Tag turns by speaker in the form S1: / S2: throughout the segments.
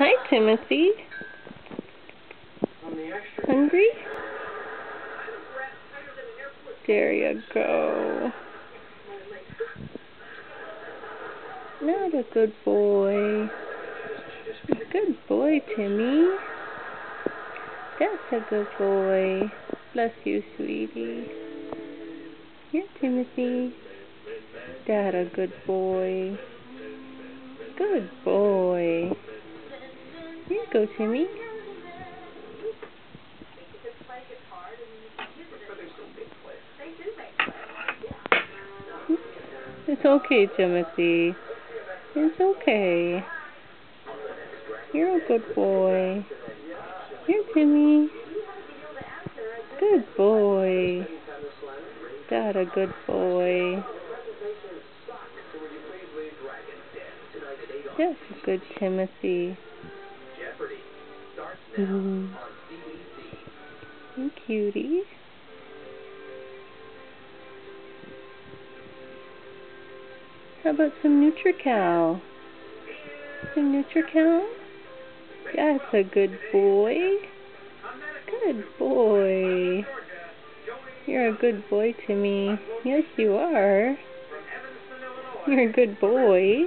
S1: Hi, Timothy. Hungry? There you go. Not a good boy. Good boy, Timmy. That's a good boy. Bless you, sweetie. Here, Timothy. That a good boy. Good boy. Here you go, Timmy. It's okay, Timothy. It's okay. You're a good boy. Here, Timmy. Good boy. That a good boy. That's a good Timothy. Hey, cutie. How about some Nutrical? Some Nutrical? That's a good boy. Good boy. You're a good boy, Timmy. Yes, you are. You're a good boy.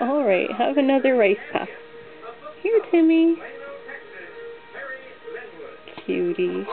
S1: All right, have another rice puff. Here, Timmy. Cutie.